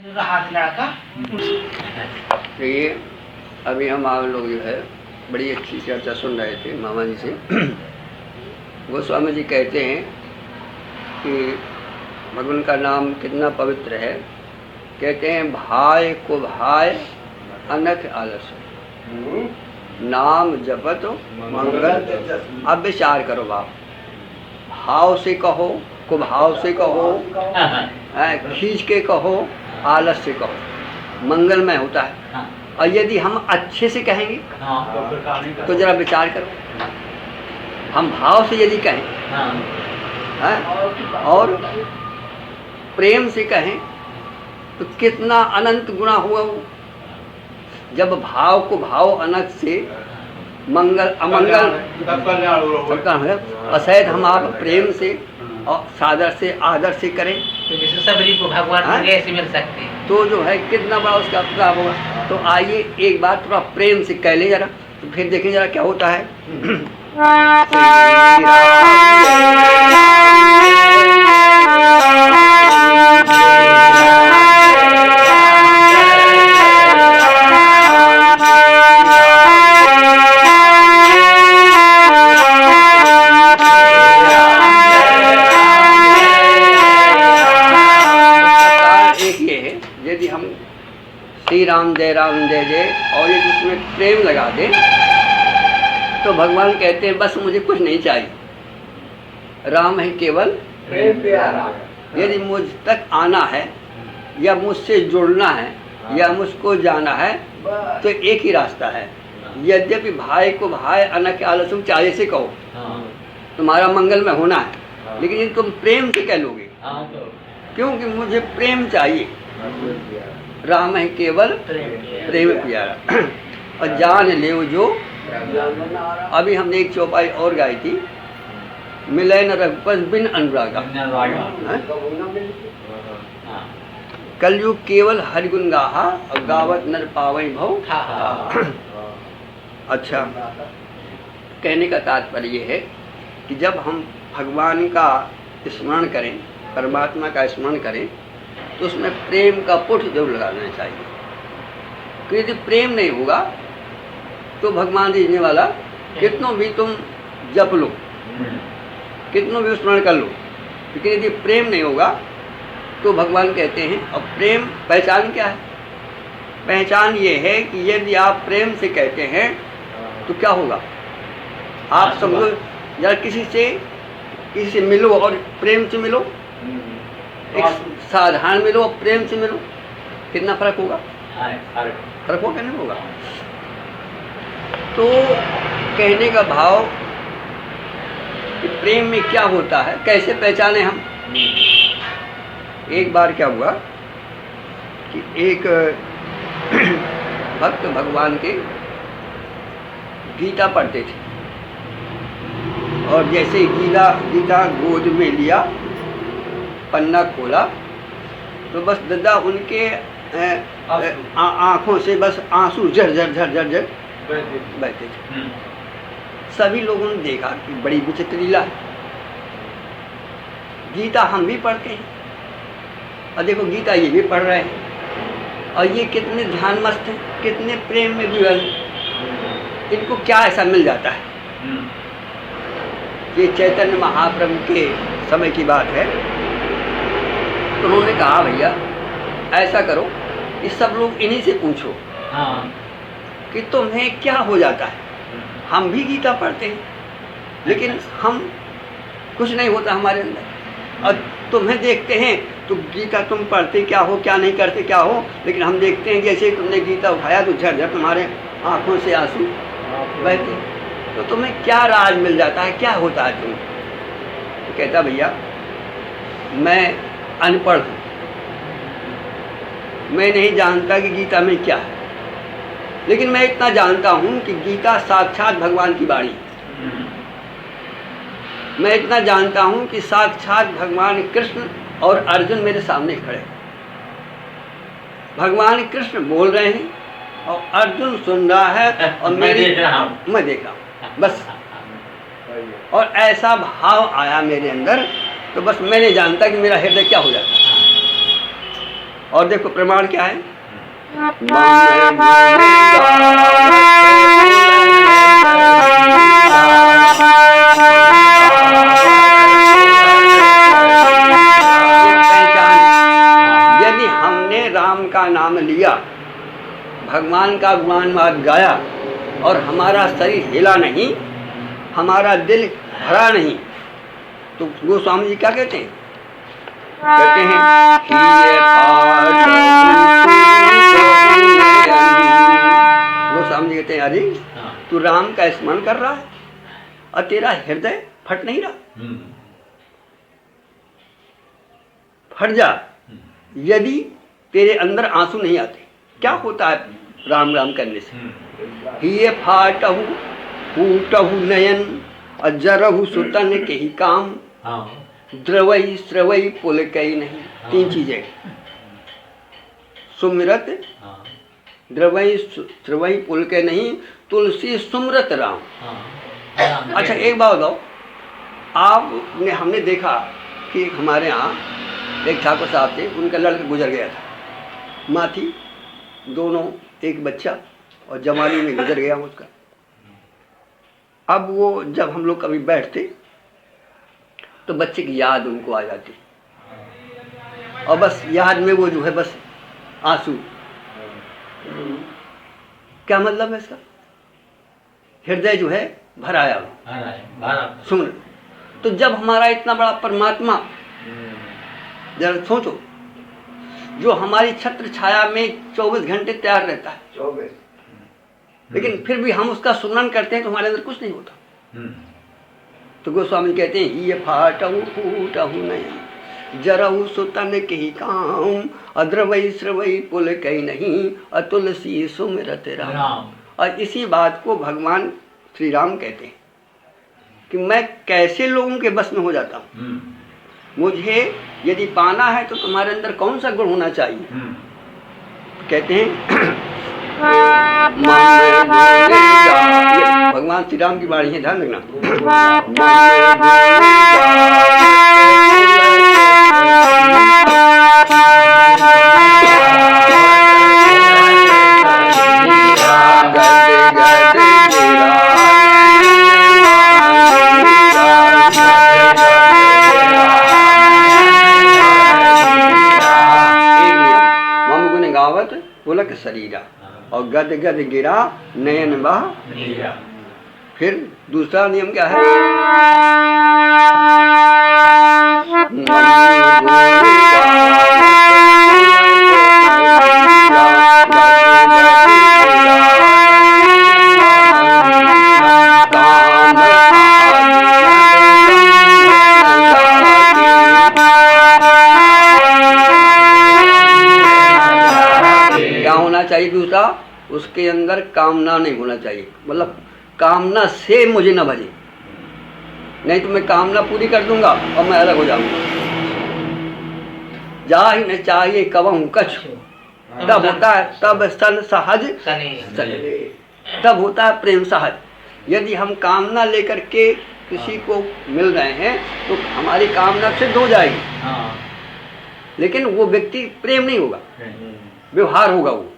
हाथ लड़का। देखिए, अभी हम आप लोग जो है बड़ी अच्छी चर्चा सुन रहे थे मामा जी से। गोस्वामी जी कहते हैं कि भगवान का नाम कितना पवित्र है। कहते हैं भाई को भाई अनख आलस, नाम जपत मंगल। अब विचार करो बाप, भाव से कहो, कुभाव से कहो, खींच के कहो, आलस से कहो, मंगलमय होता है। और यदि हम अच्छे से कहेंगे तो जरा विचार करो, हम भाव से यदि कहें और प्रेम से कहें तो कितना अनंत गुना हुआ वो। जब भाव को भाव अनंत से मंगल अमंगल सबका है, और शायद हम आप प्रेम से और सादर से आदर से करें तो जैसे सबरी को भगवान ऐसे मिल सकते हैं, तो जो है कितना बड़ा उसका प्रभाव होगा। तो आइए एक बार थोड़ा प्रेम से कह ले जरा, तो फिर देखें जरा क्या होता है। यदि हम श्री राम जय जय और यदि उसमें प्रेम लगा दें तो भगवान कहते हैं बस मुझे कुछ नहीं चाहिए, राम है केवल प्रेम प्यारा। यदि मुझ तक आना है या मुझसे जुड़ना है या मुझको जाना है तो एक ही रास्ता है। यद्यपि भाई को भाई अनख आलसुम चाहिए से कहो, तुम्हारा मंगल में होना है, लेकिन यदि तुम प्रेम से कह लोगे, क्योंकि मुझे प्रेम चाहिए, राम है केवल प्रेम प्यारा। और जान ले जो, अभी हमने एक चौपाई और गाई थी, मिले न रघुपति बिन अनुरागा। कलयुग केवल हरिगुण गाहा और गावत नर पावई भव। अच्छा, कहने का तात्पर्य ये है कि जब हम भगवान का स्मरण करें, परमात्मा का स्मरण करें, तो उसमें प्रेम का पुट जरूर लगाना चाहिए। क्योंकि यदि प्रेम नहीं होगा तो भगवान दीजने वाला कितनों भी तुम जप लो, कितनों भी स्मरण कर लो, लेकिन यदि प्रेम नहीं होगा तो भगवान कहते हैं। और प्रेम पहचान क्या है? पहचान ये है कि यदि आप प्रेम से कहते हैं तो क्या होगा। आप समझो जरा, किसी से मिलो और प्रेम से मिलो, एक साधारण मिलो और प्रेम से मिलो, कितना फर्क होगा? फर्क होगा नहीं होगा? तो कहने का भाव कि प्रेम में क्या होता है, कैसे पहचाने हम। एक बार क्या हुआ कि एक भक्त भगवान के गीता पढ़ते थे, और जैसे गीता गोद में लिया, पन्ना खोला, तो बस दादा उनके आँखों से बस आंसू झर बहते थे। सभी लोगों ने देखा कि बड़ी विचित्र लीला है। गीता हम भी पढ़ते हैं, और देखो गीता ये भी पढ़ रहे हैं, और ये कितने ध्यान मस्त हैं, कितने प्रेम में भी हैं। इनको क्या ऐसा मिल जाता है? ये चैतन्य महाप्रभु के समय की बात है। तो उन्होंने कहा भैया ऐसा करो कि सब लोग इन्हीं से पूछो कि तुम्हें क्या हो जाता है। हम भी गीता पढ़ते हैं, लेकिन हम कुछ नहीं होता हमारे अंदर, और तुम्हें देखते हैं तो गीता तुम पढ़ते क्या हो, क्या नहीं करते क्या हो, लेकिन हम देखते हैं जैसे तुमने गीता उठाया तो झरझर तुम्हारे आँखों से आंसू बहते। तो तुम्हें क्या राज मिल जाता है, क्या होता है तुम्हें? तो कहता भैया मैं अनपढ़ हूँ, मैं नहीं जानता कि गीता में क्या है, लेकिन मैं इतना जानता हूँ कि गीता साक्षात भगवान की वाणी। मैं इतना जानता हूँ कि साक्षात भगवान कृष्ण और अर्जुन मेरे सामने खड़े हैं। भगवान कृष्ण बोल रहे हैं और अर्जुन सुन रहा है, और मैं देख रहा हूँ बस। और ऐसा भाव आया मेरे अंदर, तो बस मैं नहीं जानता कि मेरा हृदय क्या हो जाता है। और देखो प्रमाण क्या है, यदि हमने राम का नाम लिया, भगवान का गुणगान गाया और हमारा शरीर हिला नहीं, हमारा दिल भरा नहीं, तो गोस्वामी जी क्या कहते हैं? कहते हैं कि ये गोस्वामी जी कहते हैं अरे तू राम का स्मरण कर रहा है और तेरा हृदय फट नहीं रहा। फट जा, यदि तेरे अंदर आंसू नहीं आते। क्या होता है राम राम करने से? ये फाटहु फूटहु नयन अजरहु सुतन के ही काम, द्रवई श्रवई पुल कई नहीं। तीन चीजें, सुमिरत, द्रवई श्रवई पुल के नहीं, तुलसी सुमरत राम। अच्छा एक बात बताओ, आपने हमने देखा कि हमारे यहाँ एक ठाकुर साहब थे, उनका लड़का गुजर गया था, माँ थी, दोनों, एक बच्चा, और जवानी में गुजर गया उसका। अब वो जब हम लोग कभी बैठते तो बच्चे की याद उनको आ जाती, और बस याद में वो जो है बस आंसू। क्या मतलब है इसका? हृदय जो है भराया सुन। तो जब हमारा इतना बड़ा परमात्मा, जरा सोचो, जो हमारी छत्र छाया में 24 घंटे तैयार रहता है, 24, लेकिन फिर भी हम उसका सुमरन करते हैं तो हमारे अंदर कुछ नहीं होता। तो गोस्वामी कहते हैं ये फाटहु फूटहु नयन जरहु सुतन के ही काम, अद्रवई श्रवई पुल कई नहीं, अतुलसी सुमिरत राम। और इसी बात को भगवान श्री राम कहते हैं कि मैं कैसे लोगों के बस में हो जाता हूँ। मुझे यदि पाना है तो तुम्हारे अंदर कौन सा गुण होना चाहिए? कहते हैं भगवान श्री राम की वाणी है, ध्यान रखना। पुलक शरीरा, और गद गद गिरा नयन बह। फिर दूसरा नियम क्या है? चाहिए दूसरा, उसके अंदर कामना नहीं होना चाहिए, मतलब कामना से मुझे न भजे, नहीं तो मैं कामना पूरी कर दूंगा और मैं अलग हो जाऊंगा। जा ही न चाहिए कवहूं कछु, तब होता है तब सन सहज सने, तब होता है प्रेम सहज। यदि हम कामना लेकर के किसी को मिल रहे हैं तो हमारी कामना सिद्ध हो जाएगी, लेकिन वो व्यक्ति प्रेम नहीं होगा, व्यवहार होगा वो।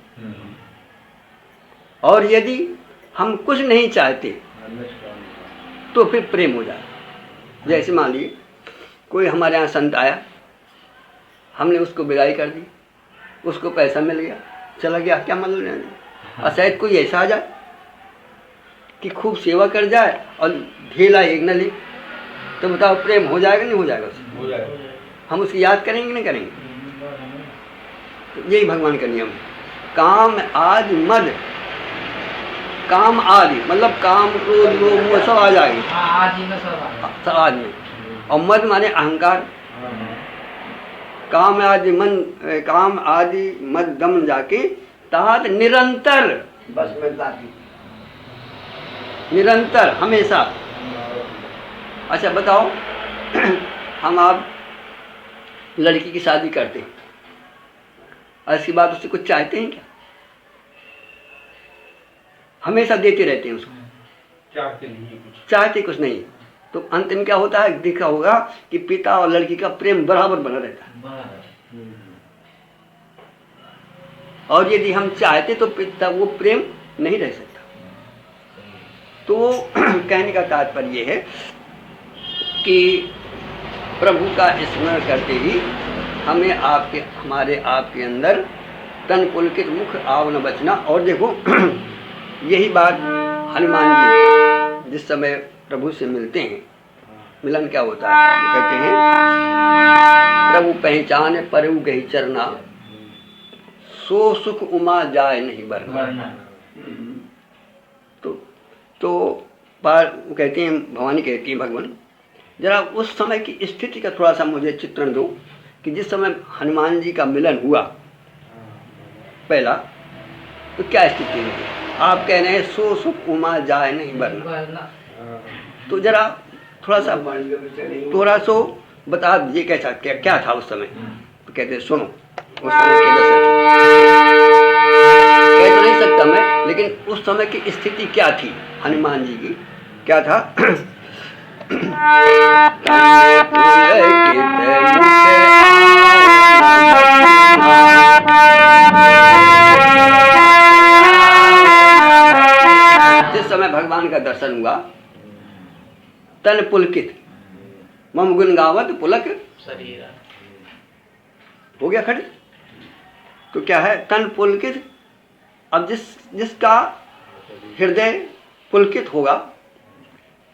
और यदि हम कुछ नहीं चाहते तो फिर प्रेम हो जाए। जैसे मान लीजिए कोई हमारे यहाँ संत आया, हमने उसको विदाई कर दी, उसको पैसा मिल गया, चला गया, क्या मतलब है? और शायद कोई ऐसा आ जाए कि खूब सेवा कर जाए और ढेला एक न ले, तो बताओ प्रेम हो जाएगा नहीं हो जाएगा उससे? हो जाएगा। हम उसकी याद करेंगे नहीं करेंगे? तो यही भगवान का नियम है। काम आदि मद, काम आदि मतलब काम क्रोध लोभ मोह सब आ जाएंगे, सब आदमी। और मद माने अहंकार। काम आदि मन, काम आदि मद दम जाके तात निरंतर, बस में जाती, निरंतर हमेशा। अच्छा बताओ, हम आप लड़की की शादी करते हैं और इसके बाद उससे कुछ चाहते हैं क्या? हमेशा देते रहते हैं उसको, चाहते कुछ नहीं। तो अंत में क्या होता है, देखा होगा कि पिता और लड़की का प्रेम बराबर बना रहता है। और यदि हम चाहते तो वो प्रेम नहीं रह सकता। तो कहने का तात्पर्य ये है कि प्रभु का स्मरण करते ही हमें हमारे आपके अंदर तन पुलकित मुख आव न बचना। और देखो यही बात हनुमान जी जिस समय प्रभु से मिलते हैं, मिलन क्या होता है, कहते हैं प्रभु पहचान परु गही चरना, सो सुख उमा जाए नहीं बरना। तो कहते हैं, भवानी कहती है भगवान जरा उस समय की स्थिति का थोड़ा सा मुझे चित्रण दो कि जिस समय हनुमान जी का मिलन हुआ पहला, तो क्या स्थिति है। आप कह रहे हैं सो सुख उमा जाए नहीं बरना, तो जरा थोड़ा सा बता दीजिए कैसा क्या था उस समय। तो कहते हैं सुनो उस समय की दशा कह तो नहीं सकता मैं, लेकिन उस समय की स्थिति क्या थी हनुमान जी की, क्या था। जिस समय भगवान का दर्शन हुआ, तन पुलकित मम गुण गावत पुलक शरीर हो गया खड़े। तो क्या है तन पुलकित। अब जिसका हृदय पुलकित होगा,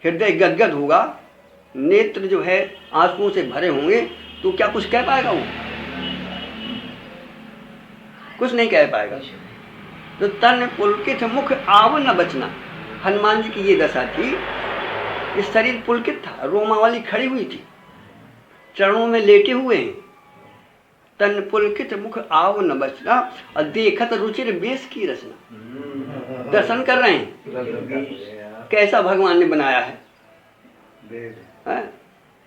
हृदय गदगद होगा, नेत्र जो है आंसुओं से भरे होंगे, तो क्या कुछ कह पाएगा वो? कुछ नहीं कह पाएगा। तो तन पुलकित मुख आव न बचना, हनुमान जी की ये दशा थी। इस शरीर पुलकित था, रोमावली खड़ी हुई थी, चरणों में लेटे हुए हैं। तन पुलकित मुख आव न बचना, और देखत रुचिर बेस की रचना। दर्शन कर रहे हैं कैसा भगवान ने बनाया है।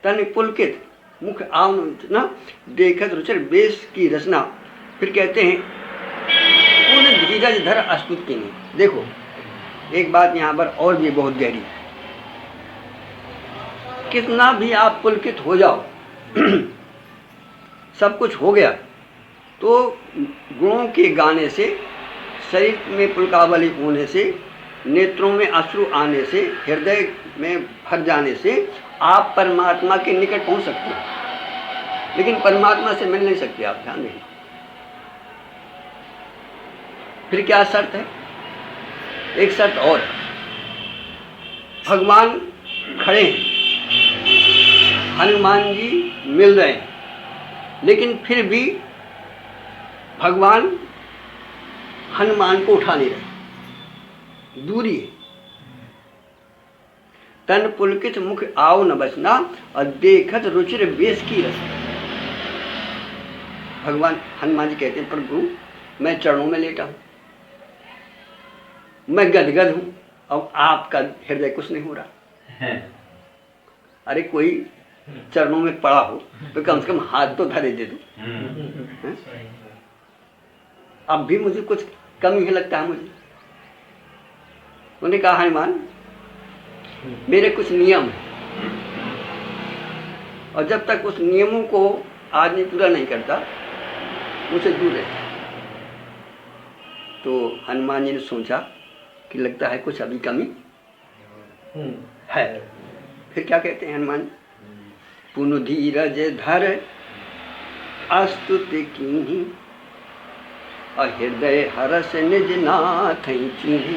तन पुलकित मुख आव न देखत रुचिर बेस की रचना। फिर कहते हैं पूर्ण धीरज धर अस्तुत की नहीं। देखो एक बात यहाँ पर और भी बहुत गहरी, कितना भी आप पुलकित हो जाओ सब कुछ हो गया, तो गुणों के गाने से, शरीर में पुलकावली होने से, नेत्रों में अश्रु आने से, हृदय में भर जाने से आप परमात्मा के निकट पहुंच सकते हैं, लेकिन परमात्मा से मिल नहीं सकते आप। ध्यान देना। फिर क्या शर्त है? एक शर्त और, भगवान खड़े हैं, हनुमान जी मिल रहे हैं, लेकिन फिर भी भगवान हनुमान को उठा नहीं रहे, दूरी है। तन पुलकित मुख आव न बचना, और देखत रुचिर बेस की रचना। भगवान हनुमान जी कहते हैं प्रभु मैं चरणों में लेटा हूं, मैं गदगद हूं, अब आपका हृदय कुछ नहीं हो रहा। अरे कोई चरणों में पड़ा हो तो कम से कम हाथ तो धरे दे दो। अब भी मुझे कुछ कमी ही लगता है मुझे। उन्होंने कहा हनुमान मेरे कुछ नियम हैं, और जब तक उस नियमों को आदमी पूरा नहीं करता मुझसे दूर रहता। तो हनुमान जी ने सोचा कि लगता है कुछ अभी कमी है। फिर क्या कहते हैं हनुमान, पुन धीरज धर अस्तुति कीन्ही, और हृदय हरस निज नाथ चीन्ही।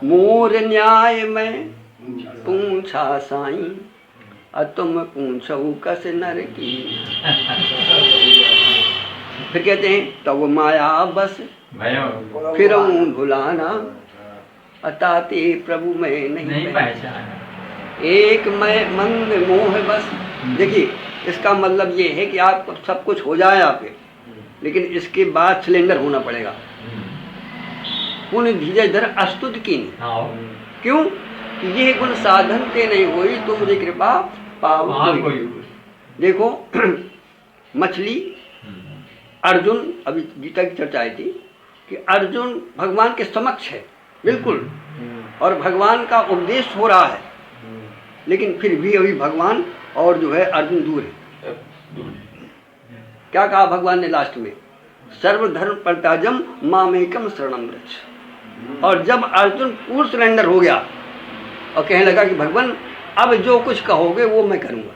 मोर न्याय में पूछा साईं, और तुम पूछो कस नर की। फिर कहते हैं तब माया बस फिर भुलाना, अताते प्रभु में नहीं पहचाना। एक मैं मन में मोह बस। देखिए इसका मतलब ये है कि आप सब कुछ हो जाए आपके, लेकिन इसके बाद सिलेंडर होना पड़ेगा। पुण्य धीरज धर अस्तुत की। क्यों? कि ये गुण साधन ते नहीं हुई, तो मुझे कृपा पाव। देखो मछली अर्जुन, अभी गीता की चर्चा आई थी कि अर्जुन भगवान के समक्ष है बिल्कुल, और भगवान का उपदेश हो रहा है, लेकिन फिर भी अभी भगवान और जो है अर्जुन दूर है। क्या कहा भगवान ने लास्ट में? सर्वधर्म परित्याज्यम मामेकम शरणम व्रज। और जब अर्जुन पूर्ण सरेंडर हो गया और कहने लगा कि भगवान अब जो कुछ कहोगे वो मैं करूंगा,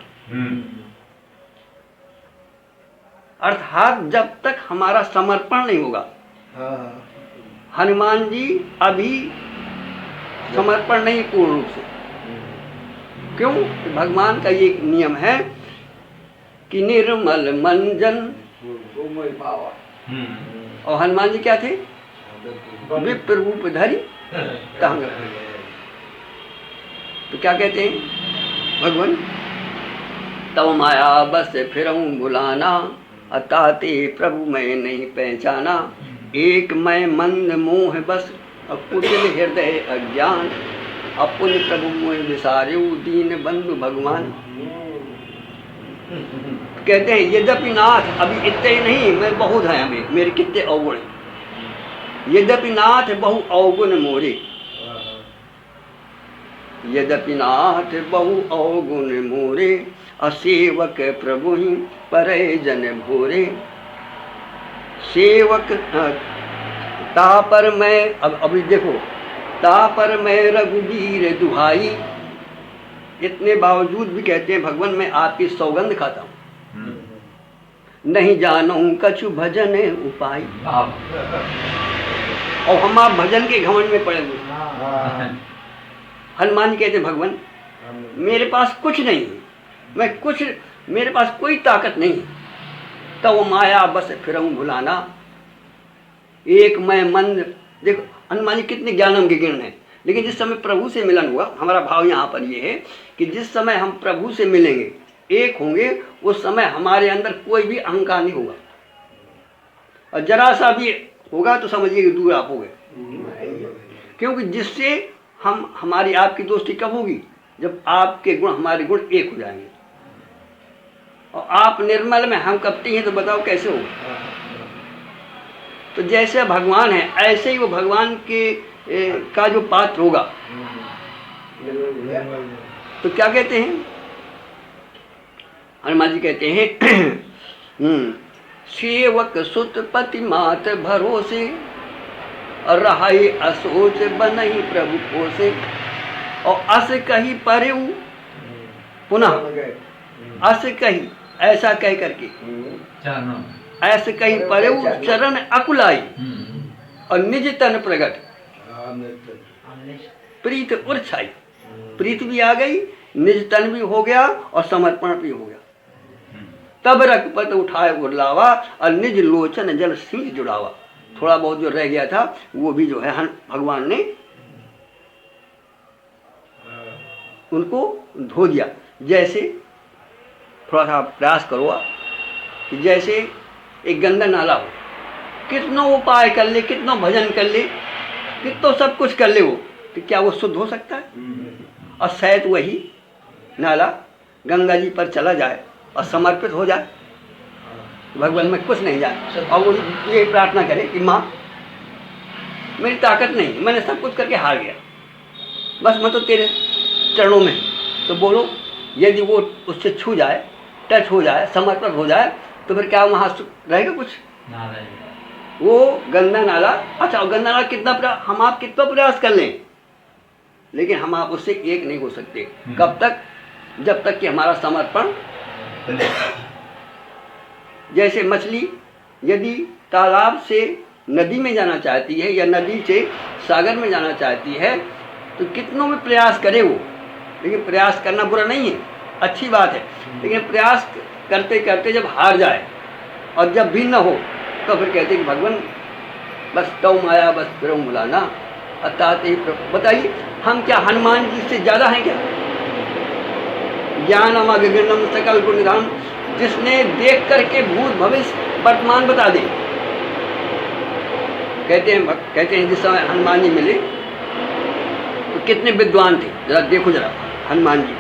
अर्थात जब तक हमारा समर्पण नहीं होगा, हनुमान जी अभी समर्पण नहीं पूर्ण रूप से। क्यों? भगवान का ये नियम है कि निर्मल मंजन, और हनुमान जी क्या थे? विप्र रूप धरी टांग। तो क्या कहते हैं भगवान? तब माया बस फिरऊं बुलाना, अताते प्रभु मैं नहीं पहचाना, एक मैं मंद मोह बस कुटिल हृदय अज्ञान, अपुन प्रभु मोह विसार्यु दीन बंधु भगवान। कहते हैं यद्यपि नाथ, अभी इतने ही नहीं, मैं बहुत है, हमें मेरे कितने अवगुण हैं। यद्यपि नाथ बहु अवगुण मोरे, यद्यपि नाथ बहु अवगुण मोरे, असेवक प्रभु ही परय जन भोरे। सेवक तापर मैं, अब अभी देखो, तापर मैं रघुवीर दुहाई, इतने बावजूद भी कहते हैं भगवान मैं आपकी सौगंध खाता हूँ, नहीं जानूं कछु भजन उपाय। और हम आप भजन के घमंड में पड़े हुए। हनुमान जी कहते भगवान मेरे पास कुछ नहीं, मैं कुछ, मेरे पास कोई ताकत नहीं, तब वो माया बस फिरऊं भुलाना, एक मैं मंद। देखो हनुमान जी कितने ज्ञानम के गिण हैं, लेकिन जिस समय प्रभु से मिलन हुआ, हमारा भाव यहाँ पर ये है कि जिस समय हम प्रभु से मिलेंगे, एक होंगे, उस समय हमारे अंदर कोई भी अहंकार नहीं होगा, और जरा सा भी होगा तो समझिए कि दूर आप हो गए। क्योंकि जिससे हम, हमारी आपकी दोस्ती कब होगी? जब आपके गुण हमारे गुण एक हो जाएंगे। और आप निर्मल में हम कपटी हैं, तो बताओ कैसे होगा? तो जैसे भगवान है ऐसे ही वो भगवान के का जो पात्र होगा। तो क्या कहते हैं हनुमान जी? कहते हैं सेवक सुत पति मात भरोसे, और रहाई असोच बनई प्रभु पोसे, और अस कही परेऊ, पुनः अस कही, ऐसा कह करके, ऐसे कही परेऊ चरण अकुलाई, और निज तन प्रगट प्रीत उर्छाई। प्रीत भी आ गई, निज तन भी हो गया, और समर्पण भी हो गया। तब रघुपत उठाए उर्लावा, और निज लोचन जल सींच जुड़ावा। थोड़ा बहुत जो रह गया था वो भी जो है भगवान ने उनको धो दिया। जैसे थोड़ा सा प्रयास करो कि जैसे एक गंदा नाला हो, कितना उपाय कर ले, कितना भजन कर ले, कितना सब कुछ कर ले वो, तो क्या वो शुद्ध हो सकता है? और शायद वही नाला गंगा जी पर चला जाए और समर्पित हो जाए, भगवान में कुछ नहीं जाए, और वो ये प्रार्थना करे कि माँ मेरी ताकत नहीं, मैंने सब कुछ करके हार गया, बस मैं तो तेरे चरणों में। तो बोलो यदि वो उससे छू जाए, टच हो जाए, समर्पित हो जाए, तो फिर क्या वहाँ रहेगा कुछ? ना रहेगा। वो गंदा नाला, अच्छा गंदा नाला कितना हम आप कितना प्रयास कर लें, लेकिन हम आप उससे एक नहीं हो सकते। कब तक? जब तक कि हमारा समर्पण। जैसे मछली यदि तालाब से नदी में जाना चाहती है या नदी से सागर में जाना चाहती है, तो कितनों में प्रयास करे वो, लेकिन प्रयास करना बुरा नहीं है, अच्छी बात है, लेकिन प्रयास करते करते जब हार जाए और जब भी न हो, तो फिर कहते कि भगवान बस तव माया बस फिरऊं बुलाना, अताते ही। बताइए हम क्या हनुमान जी से ज़्यादा हैं क्या? ज्ञानम अगगनम सकल गुण निधान, जिसने देख करके भूत भविष्य वर्तमान बता दे। कहते हैं जिस समय हनुमान जी मिले तो कितने विद्वान थे, जरा देखो जरा हनुमान जी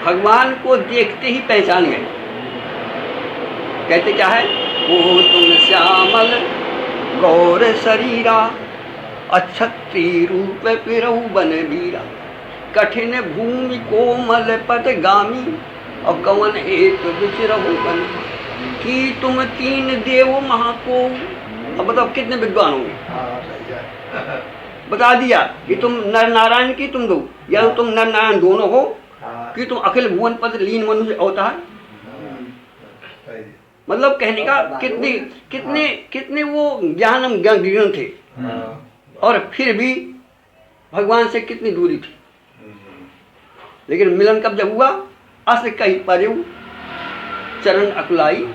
भगवान को देखते ही पहचान गए। कहते क्या है? वो तुम श्यामल गौर शरीरा, अक्षत्री रूप पिरहु बन वीरा, कठिन भूमि कोमल पद गामी, और कवन हेतु विचरहु बन। कि तुम तीन देव महाको। अब बताओ कितने विद्वान होंगे। बता दिया कि तुम नर नारायण की तुम दो, या तुम नर नारायण दोनों हो, कि तुम अखिल भुवन पद लीन मनुष्य अवतार। मतलब कहने का कितने कितने कितने वो ज्ञान ज्ञान थे, और फिर भी भगवान से कितनी दूरी थी। लेकिन मिलन कब जब हुआ, अस कही परिव चरण अकुलाई,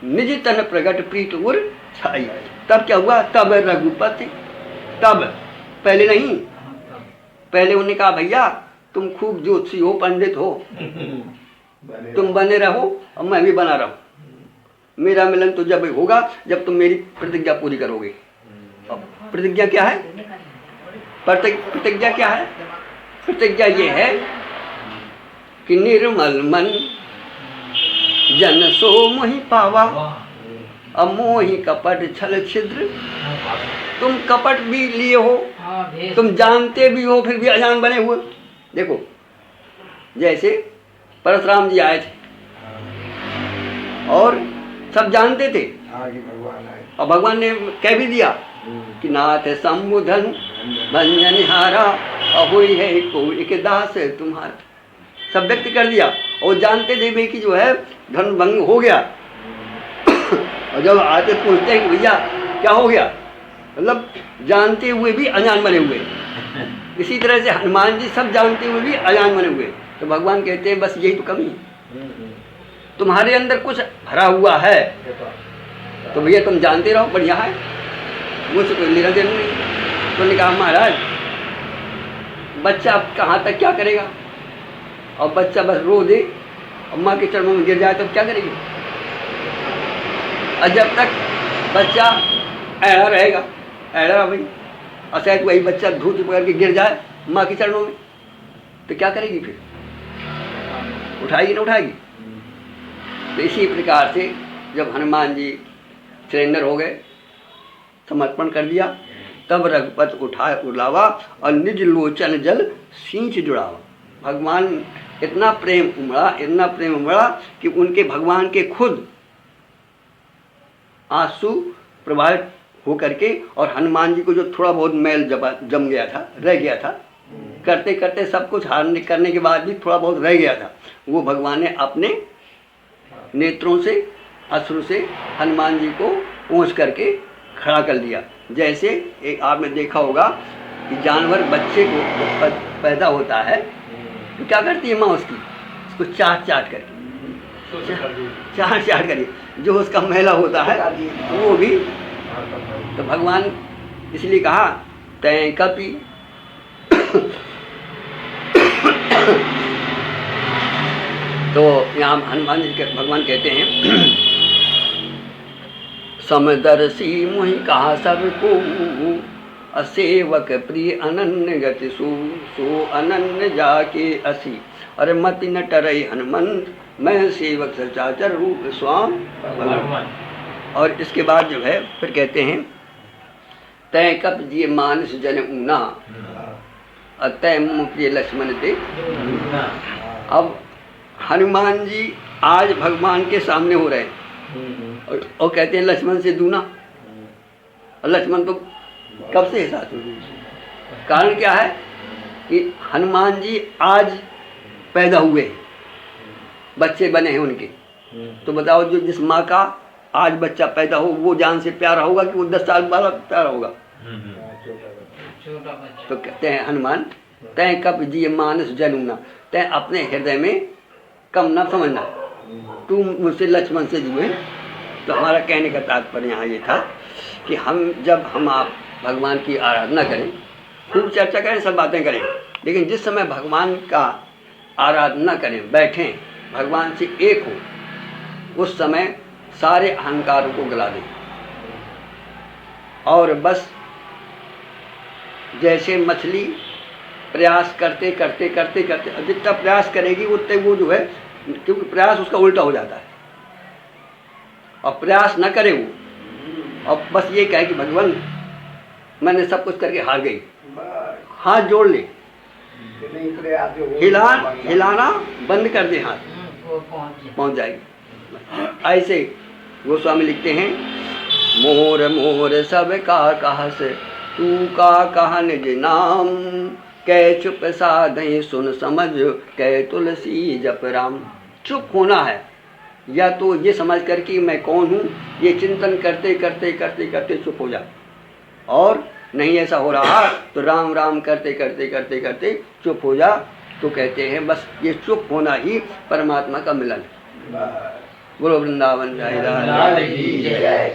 निज तन प्रगट प्रीत उर छाई। तब क्या हुआ, तब रघुपति, तब पहले नहीं, पहले उन्होंने कहा भैया तुम खूब ज्योतिषी हो, पंडित हो, तुम बने रहो और मैं भी बना रहूं। मेरा मिलन तो जब होगा जब तुम मेरी प्रतिज्ञा पूरी करोगे। प्रतिज्ञा क्या है, प्रतिज्ञा क्या है, प्रतिज्ञा ये है कि निर्मल मन जन सो मोहि पावा, अमोहि कपट छल छिद्र। तुम कपट भी लिए हो, तुम जानते भी हो, फिर भी अजान बने हुए। देखो जैसे परशुराम जी आए थे और सब जानते थे, और भगवान ने कह भी दिया कि नाथ संबुधन भंजनिहारा, अहोई है कोई एक दास तुम्हारा। सब व्यक्त कर दिया, और जानते थे भाई कि जो है धन भंग हो गया। और जब आते पूछते हैं कि भैया क्या हो गया, मतलब जानते हुए भी अजान बने हुए। इसी तरह से हनुमान जी सब जानते हुए भी अजान बने हुए। तो भगवान कहते हैं बस यही तो कमी है, तुम्हारे अंदर कुछ भरा हुआ है, तो भैया तुम जानते रहो, बढ़िया है, मुझसे कोई लेना देना नहीं। तो ने कहा महाराज बच्चा कहाँ तक क्या करेगा, और बच्चा बस रो दे और माँ के चरणों में गिर जाए तो क्या करेगी। और जब तक बच्चा ऐड़ा रहेगा, ऐड़ा भाई, और शायद वही बच्चा धूत पकड़ के गिर जाए माँ के चरणों में, तो क्या करेगी फिर, उठाएगी ना उठाएगी। तो इसी प्रकार से जब हनुमान जी सरेंडर हो गए, समर्पण कर दिया, तब रघुपत उठाए उलावा और निज लोचन जल सींच जुड़ावा। भगवान इतना प्रेम उमड़ा, इतना प्रेम उमड़ा कि उनके भगवान के खुद आंसू प्रवाहित हो करके, और हनुमान जी को जो थोड़ा बहुत मैल जम गया था, रह गया था, करते करते सब कुछ हारने करने के बाद भी थोड़ा बहुत रह गया था, वो भगवान ने अपने नेत्रों से अश्रु से हनुमान जी को पोंछ करके खड़ा कर दिया। जैसे एक आपने देखा होगा कि जानवर बच्चे को पैदा होता है तो क्या करती है माँ उसको चाट चाट करके, चाट चाट करके जो उसका मैला होता है वो भी। तो भगवान इसलिए कहा तय कपि तो यहाँ हनुमान जी के भगवान कहते हैं समदर्शी मुहि कहा सबको, असेवक प्रिय अनन्य गति सो अनन्य जाके असी। अरे मति न टरई हनुमंत, मैं सेवक सचाचर रूप स्वाम भगवान। और इसके बाद जो है फिर कहते हैं तय कप जिये मानस जन ऊना, अतय मुप्रिय लक्ष्मण दे। अब हनुमान जी आज भगवान के सामने हो रहे हैं और कहते हैं लक्ष्मण से दूना, और लक्ष्मण तो कब से साथ में। कारण क्या है कि हनुमान जी आज पैदा हुए, बच्चे बने हैं उनके। तो बताओ जो जिस माँ का आज बच्चा पैदा हो वो जान से प्यारा होगा कि वो 10 साल वाला प्यारा होगा। तो कहते हैं हनुमान तय कब जिये मानस जनूना, तय अपने हृदय में कम न समझना, तू मुझसे लक्ष्मण से जुए। तो हमारा कहने का तात्पर्य यहाँ ये था कि हम आप भगवान की आराधना करें, खूब चर्चा करें, सब बातें करें, लेकिन जिस समय भगवान का आराधना करें, बैठें, भगवान से एक हो, उस समय सारे अहंकारों को गला दें। और बस जैसे मछली प्रयास करते करते करते करते जितना प्रयास करेगी उतने वो जो है, क्योंकि प्रयास उसका उल्टा हो जाता है, और प्रयास न करे वो, और बस ये कहे कि भगवान मैंने सब कुछ करके हार गई, हाथ जोड़ ले, हिलाना बंद कर दे, हाथ पहुंच जाएगी। परमात्मा। ऐसे गोस्वामी लिखते हैं, मोर मोर सब का कहस, तू का कहा निज नाम, कै चुप साधई सुन समझ, कै तुलसी जप राम। चुप होना है, या तो ये समझ कर कि मैं कौन हूँ, ये चिंतन करते करते करते करते चुप हो जा, और नहीं ऐसा हो रहा तो राम राम करते करते करते करते चुप हो जा। तो कहते हैं बस ये चुप होना ही परमात्मा का मिलन। बोलो वृंदावन जय।